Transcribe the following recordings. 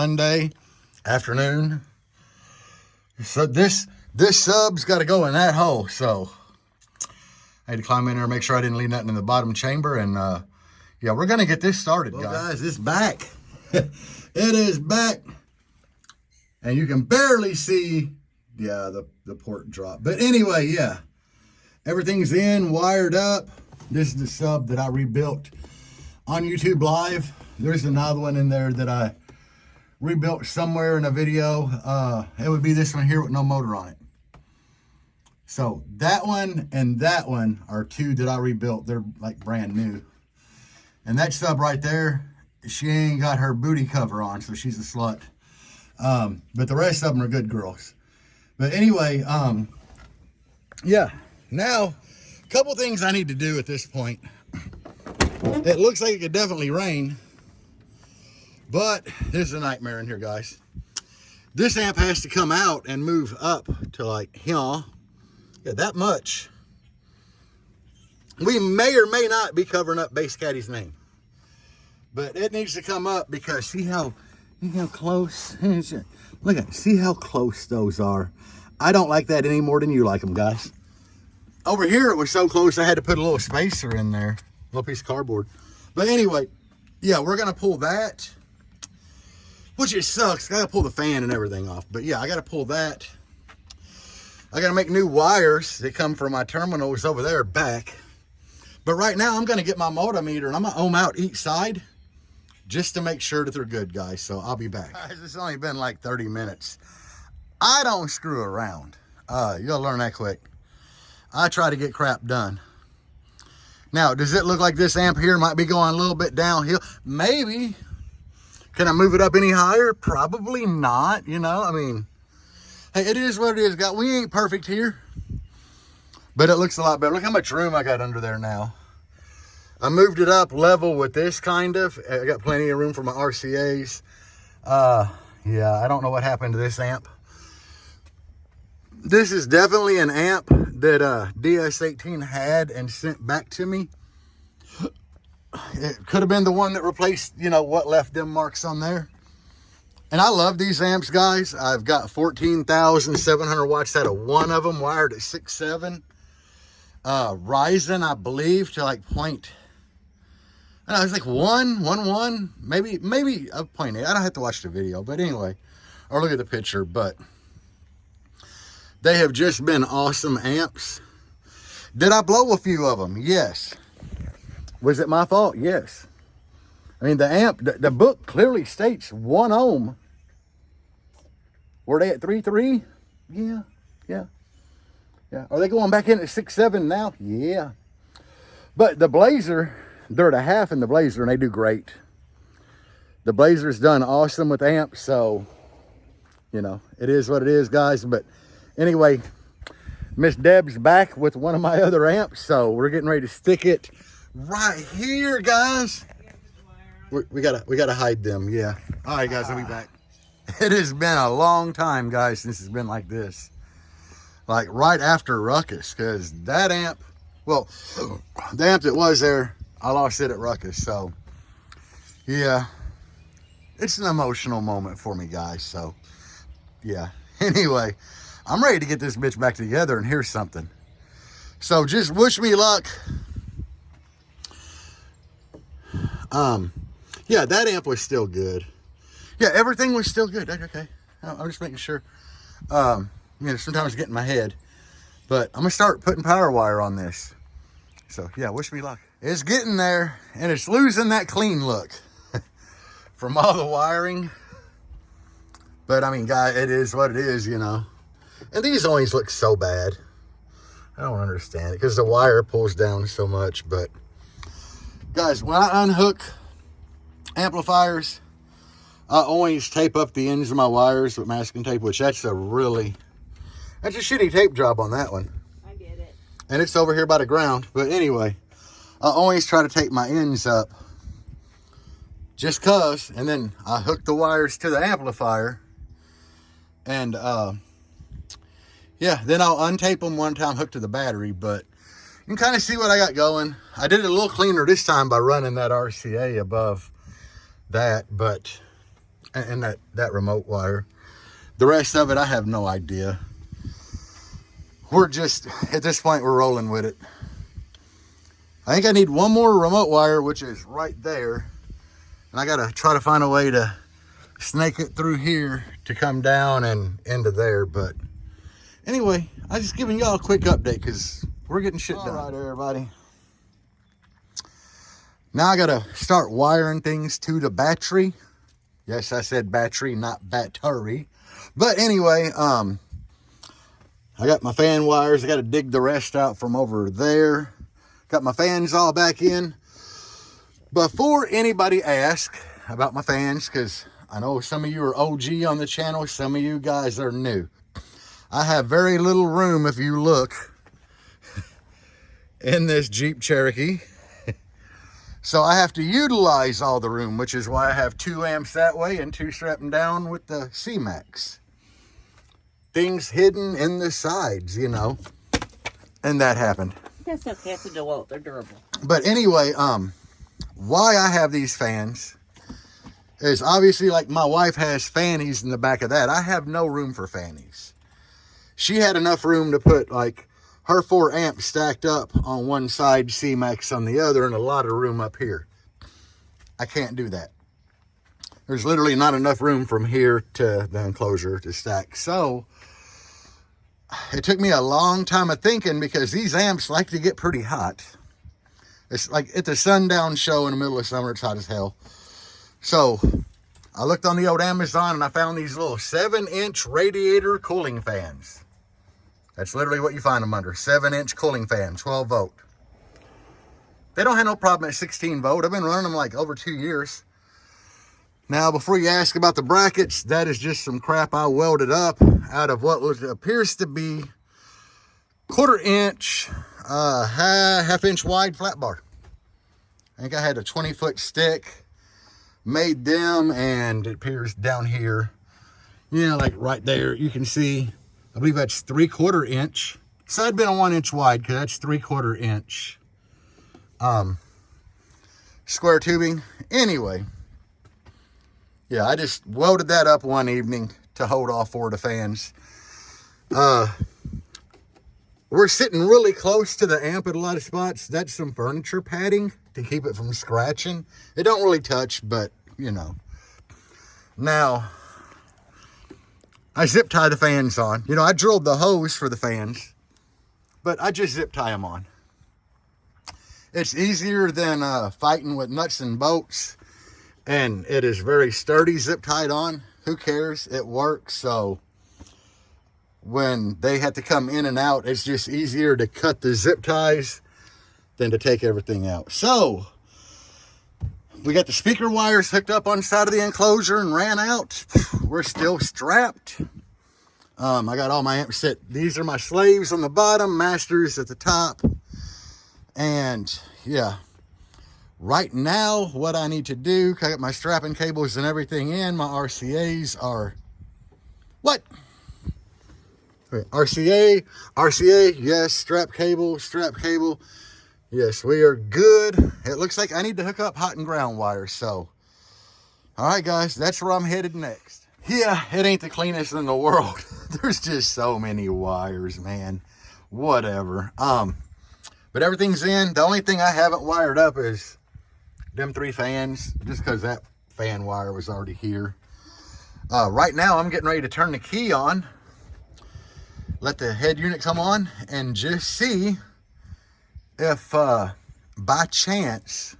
Sunday afternoon. So this sub's got to go in that hole. So I had to climb in there and make sure I didn't leave nothing in the bottom chamber. And yeah, we're going to get this started, guys. It's back. It is back. And you can barely see, yeah, the port drop. But anyway, yeah, everything's in, wired up. This is the sub that I rebuilt on YouTube Live. There's another one in there that I rebuilt somewhere in a video. It would be this one here with no motor on it. So that one and that one are two that I rebuilt. They're like brand new. And that sub right there, she ain't got her booty cover on, so she's a slut. But the rest of them are good girls. But anyway, yeah. Now, a couple things I need to do at this point. It looks like it could definitely rain, but this is a nightmare in here, guys. This amp has to come out and move up to like here. Yeah, that much. We may or may not be covering up Bass Caddy's name, but it needs to come up because see how close. Look at, see how close those are. I don't like that any more than you like them, guys. Over here, it was so close I had to put a little spacer in there, a little piece of cardboard. But anyway, yeah, we're gonna pull that, which it sucks. I gotta pull the fan and everything off. But yeah, I gotta pull that. I gotta make new wires that come from my terminals over there back. But right now, I'm gonna get my multimeter and I'm gonna ohm out each side just to make sure that they're good, guys. So I'll be back. Guys, it's only been like 30 minutes. I don't screw around. You'll learn that quick. I try to get crap done. Now, does it look like this amp here might be going a little bit downhill? Maybe. Can I move it up any higher? Probably not, you know? I mean, hey, it is what it is, guys. We ain't perfect here, but it looks a lot better. Look how much room I got under there now. I moved it up level with this kind of. I got plenty of room for my RCAs. Yeah, I don't know what happened to this amp. This is definitely an amp that DS18 had and sent back to me. It could have been the one that replaced, you know, what left them marks on there. And I love these amps, guys. I've got 14,700 watts out of one of them, wired at 6.7. Ryzen, I believe, to like point, I don't know, it's like 1.1, maybe a 0.8. I don't have to watch the video, but anyway, or look at the picture. But they have just been awesome amps. Did I blow a few of them? Yes. Was it my fault? Yes. I mean, the amp, the book clearly states 1 ohm. Were they at 3.3? Yeah. Are they going back in at 6.7 now? Yeah. But the Blazer, they're at a half in the Blazer, and they do great. The Blazer's done awesome with amps, so, you know, it is what it is, guys. But anyway, Miss Deb's back with one of my other amps, so we're getting ready to stick it right here, guys. We gotta hide them, yeah. All right, guys, I'll be back. It has been a long time, guys, since it's been like this. Like right after Ruckus, because that amp, well, the amp that was there, I lost it at Ruckus. So, yeah, it's an emotional moment for me, guys. So, yeah. Anyway, I'm ready to get this bitch back together, and here's something. So, just wish me luck. Yeah, that amp was still good. Yeah, everything was still good. Okay. I'm just making sure. You know, sometimes I get in my head. But I'm going to start putting power wire on this. So, yeah, wish me luck. It's getting there, and it's losing that clean look from all the wiring. But, I mean, guys, it is what it is, you know. And these always look so bad. I don't understand it because the wire pulls down so much. But, guys, when I unhook amplifiers, I always tape up the ends of my wires with masking tape, which that's a shitty tape job on that one. I get it. And it's over here by the ground. But anyway, I always try to tape my ends up just cause. And then I hook the wires to the amplifier. And yeah, then I'll untape them one time, hook to the battery. But you can kind of see what I got going. I did it a little cleaner this time by running that RCA above that. But and that remote wire. The rest of it, I have no idea. We're just, at this point, we're rolling with it. I think I need one more remote wire, which is right there. And I gotta try to find a way to snake it through here to come down and into there. But anyway, I'm just giving y'all a quick update because we're getting shit done. All right, everybody. Now I gotta start wiring things to the battery. Yes, I said battery, not battery. But anyway, I got my fan wires. I got to dig the rest out from over there. Got my fans all back in. Before anybody asks about my fans, because I know some of you are OG on the channel, some of you guys are new. I have very little room, if you look, in this Jeep Cherokee. So I have to utilize all the room, which is why I have 2 amps that way and 2 strapping down with the C-Max. Things hidden in the sides, you know. And that happened. That's okay. It's a DeWalt. They're durable. But anyway, why I have these fans is obviously, like, my wife has fannies in the back of that. I have no room for fannies. She had enough room to put, like, her 4 amps stacked up on one side, C-Max on the other, and a lot of room up here. I can't do that. There's literally not enough room from here to the enclosure to stack. So it took me a long time of thinking, because these amps like to get pretty hot. It's like at the sundown show in the middle of summer, it's hot as hell. So I looked on the old Amazon and I found these little 7-inch radiator cooling fans. That's literally what you find them under. 7-inch cooling fan, 12 volt. They don't have no problem at 16 volt. I've been running them like over 2 years. Now, before you ask about the brackets, that is just some crap I welded up out of what appears to be 1/4 inch, half-inch wide flat bar. I think I had a 20-foot stick, made them, and it appears down here, you know, like right there, you can see, I believe that's 3/4 inch. So I'd been a 1 inch wide, because that's 3/4 inch square tubing. Anyway, yeah, I just welded that up one evening to hold all 4 of the fans. We're sitting really close to the amp at a lot of spots. That's some furniture padding to keep it from scratching. It don't really touch, but, you know. Now, I zip tie the fans on. You know, I drilled the hose for the fans, but I just zip tie them on. It's easier than fighting with nuts and bolts, and it is very sturdy zip tied on. Who cares? It works. So when they have to come in and out, it's just easier to cut the zip ties than to take everything out. So we got the speaker wires hooked up on the side of the enclosure and ran out. We're still strapped. I got all my amps set. These are my slaves on the bottom, masters at the top. And yeah, right now what I need to do, I got my strapping cables and everything in. My RCAs are what? RCA, yes, strap cable. Yes, we are good. It looks like I need to hook up hot and ground wires. So, all right, guys, that's where I'm headed next. Yeah, it ain't the cleanest in the world. There's just so many wires, man. Whatever. But everything's in. The only thing I haven't wired up is them 3 fans, just because that fan wire was already here. Right now, I'm getting ready to turn the key on. Let the head unit come on and just see if by chance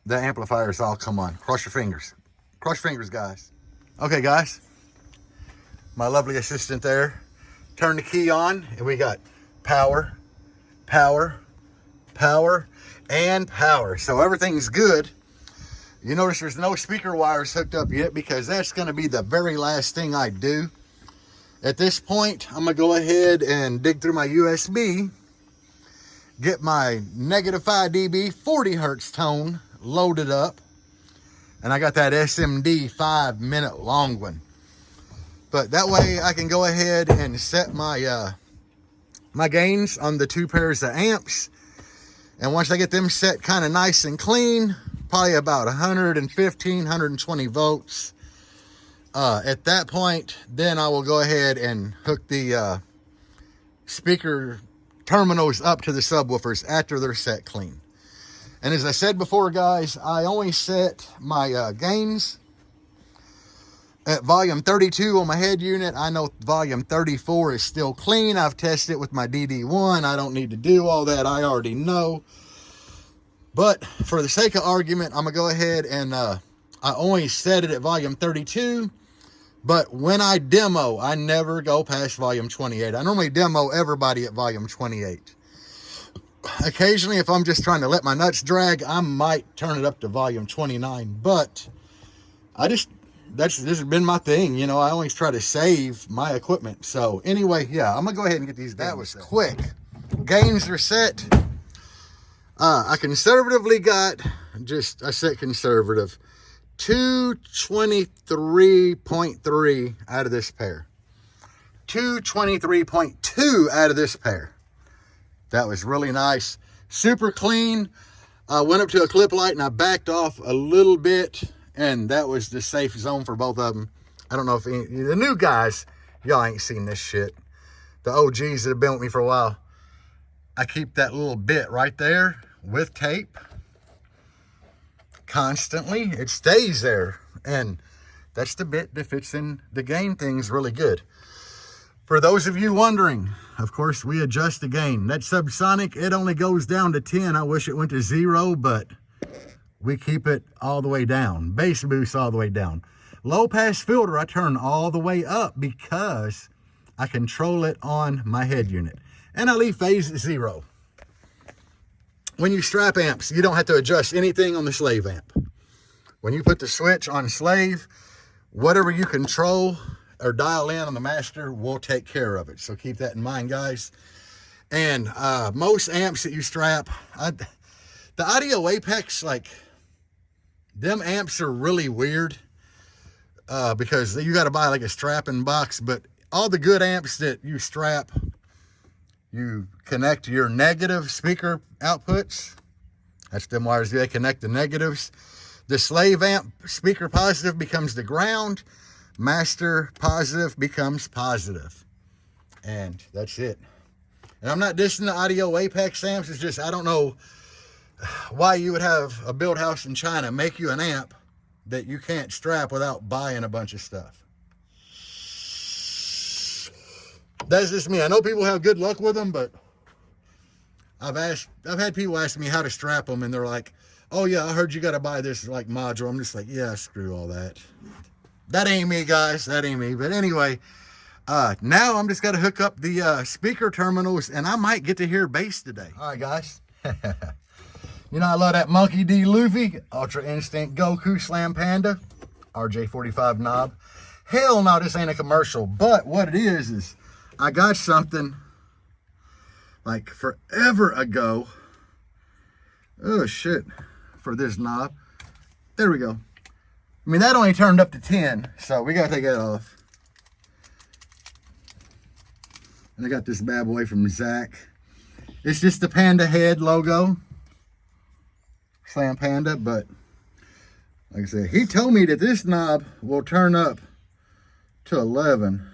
the amplifiers all come on. Cross your fingers. Cross your fingers, guys. Okay, guys. My lovely assistant there. Turn the key on and we got power, power, power, and power. So everything's good. You notice there's no speaker wires hooked up yet, because that's going to be the very last thing I do. At this point, I'm going to go ahead and dig through my USB, get my -5 dB 40 hertz tone loaded up, and I got that SMD 5-minute long one. But that way I can go ahead and set my my gains on the 2 pairs of amps, and once I get them set kind of nice and clean, probably about 115, 120 volts. At that point, then I will go ahead and hook the speaker terminals up to the subwoofers after they're set clean. And as I said before, guys, I only set my gains at volume 32 on my head unit. I know volume 34 is still clean. I've tested it with my DD1. I don't need to do all that. I already know. But for the sake of argument, I'm going to go ahead and I only set it at volume 32. But when I demo, I never go past volume 28. I normally demo everybody at volume 28. Occasionally, if I'm just trying to let my nuts drag, I might turn it up to volume 29. But this has been my thing. You know, I always try to save my equipment. So anyway, yeah, I'm going to go ahead and get these. That was quick. Gains are set. I conservatively got, I set conservative, 223.3 out of this pair. 223.2 out of this pair. That was really nice. Super clean. I went up to a clip light and I backed off a little bit, and that was the safe zone for both of them. I don't know if the new guys, y'all ain't seen this shit. The OGs that have been with me for a while. I keep that little bit right there with tape constantly. It stays there, and that's the bit that fits in the gain things really good. For those of you wondering, of course, we adjust the gain. That subsonic, it only goes down to 10. I wish it went to 0, but we keep it all the way down. Bass boost all the way down. Low pass filter, I turn all the way up because I control it on my head unit. And I leave phase at 0. When you strap amps, you don't have to adjust anything on the slave amp. When you put the switch on slave, whatever you control or dial in on the master will take care of it. So keep that in mind, guys. And most amps that you strap, the Audio Apex, like, them amps are really weird because you got to buy like a strapping box. But all the good amps that you strap, you connect your negative speaker outputs. That's them wires. They connect the negatives. The slave amp speaker positive becomes the ground. Master positive becomes positive. And that's it. And I'm not dissing the Audio Apex amps. It's just, I don't know why you would have a build house in China make you an amp that you can't strap without buying a bunch of stuff. That's just me. I know people have good luck with them, but I've had people ask me how to strap them, and they're like, oh yeah, I heard you got to buy this like module. I'm just like, yeah, screw all that. That ain't me, guys. That ain't me. But anyway, now I'm just got to hook up the speaker terminals, and I might get to hear bass today. All right, guys. You know, I love that Monkey D. Luffy, Ultra Instinct Goku Slam Panda, RJ45 knob. Hell no, this ain't a commercial. But what it is I got something like forever ago. Oh, shit. For this knob. There we go. I mean, that only turned up to 10, so we got to take that off. And I got this bad boy from Zach. It's just the Panda head logo. Slam Panda, but like I said, he told me that this knob will turn up to 11.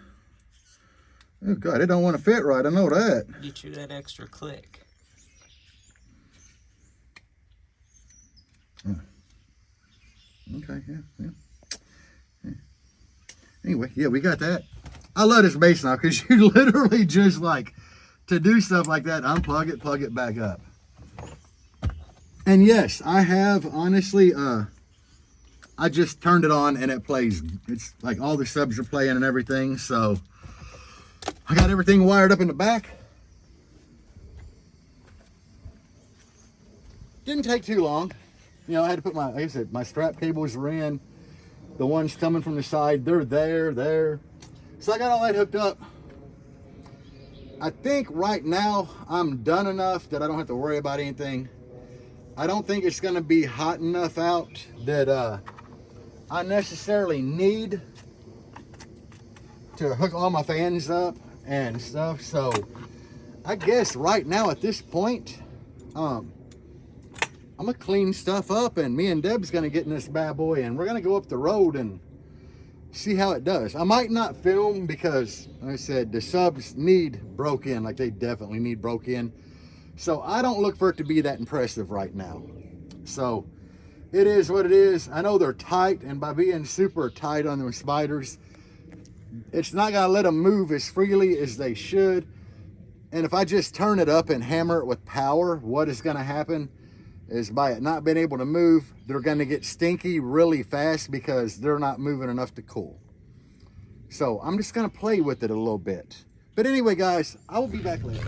Oh, God, it don't want to fit right. I know that. Get you that extra click. Oh. Okay, yeah. Anyway, yeah, we got that. I love this bass knob because you literally just like to do stuff like that, unplug it, plug it back up. And yes, I have honestly, I just turned it on and it plays. It's like all the subs are playing and everything. So I got everything wired up in the back. Didn't take too long. You know, I had to put my, like I said, my strap cables were in. The ones coming from the side, they're there. So I got all that hooked up. I think right now I'm done enough that I don't have to worry about anything. I don't think it's going to be hot enough out that I necessarily need to hook all my fans up and stuff. So I guess right now at this point, I'm gonna clean stuff up, and me and Deb's gonna get in this bad boy, and we're gonna go up the road and see how it does. I might not film because, like I said, the subs need broke in, like they definitely need broke in. So I don't look for it to be that impressive right now. So it is what it is. I know they're tight, and by being super tight on those spiders, it's not gonna let them move as freely as they should. And if I just turn it up and hammer it with power, what is gonna happen is, by it not being able to move, they're gonna get stinky really fast because they're not moving enough to cool. So I'm just gonna play with it a little bit. But anyway, guys, I will be back later.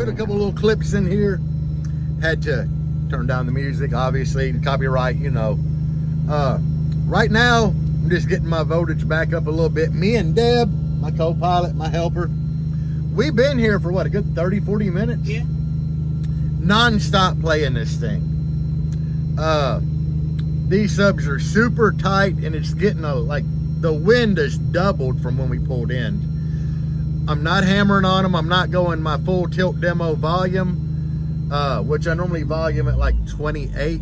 A couple little clips in here. Had to turn down the music, obviously, copyright, you know. Right now, I'm just getting my voltage back up a little bit. Me and Deb, my co-pilot, my helper, we've been here for what, a good 30-40 minutes? Yeah. Non-stop playing this thing. These subs are super tight, and it's getting like the wind has doubled from when we pulled in. I'm not hammering on them. I'm not going my full tilt demo volume, which I normally volume at like 28.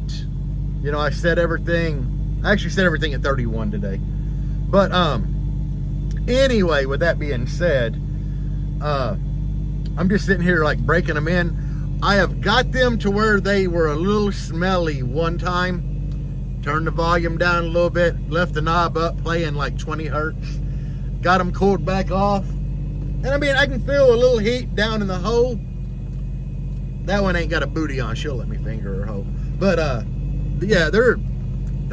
You know, I actually set everything at 31 today. But anyway, with that being said, I'm just sitting here like breaking them in. I have got them to where they were a little smelly one time. Turned the volume down a little bit, left the knob up, playing like 20 hertz. Got them cooled back off. And I mean, I can feel a little heat down in the hole. That one ain't got a booty on. She'll let me finger her hole. But yeah, they're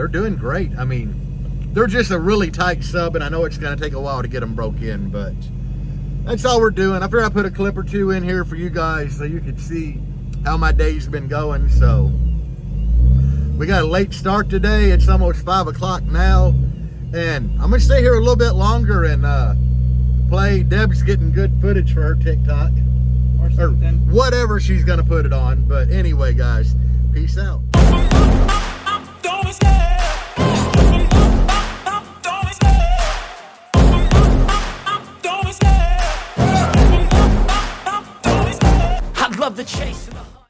doing great. I mean, they're just a really tight sub, and I know it's gonna take a while to get them broke in, but that's all we're doing. I figured I'd put a clip or two in here for you guys so you could see how my day's been going. So we got a late start today. It's almost 5 o'clock now, and I'm gonna stay here a little bit longer and play. Deb's getting good footage for her TikTok or whatever she's gonna put it on. But anyway, guys, peace out.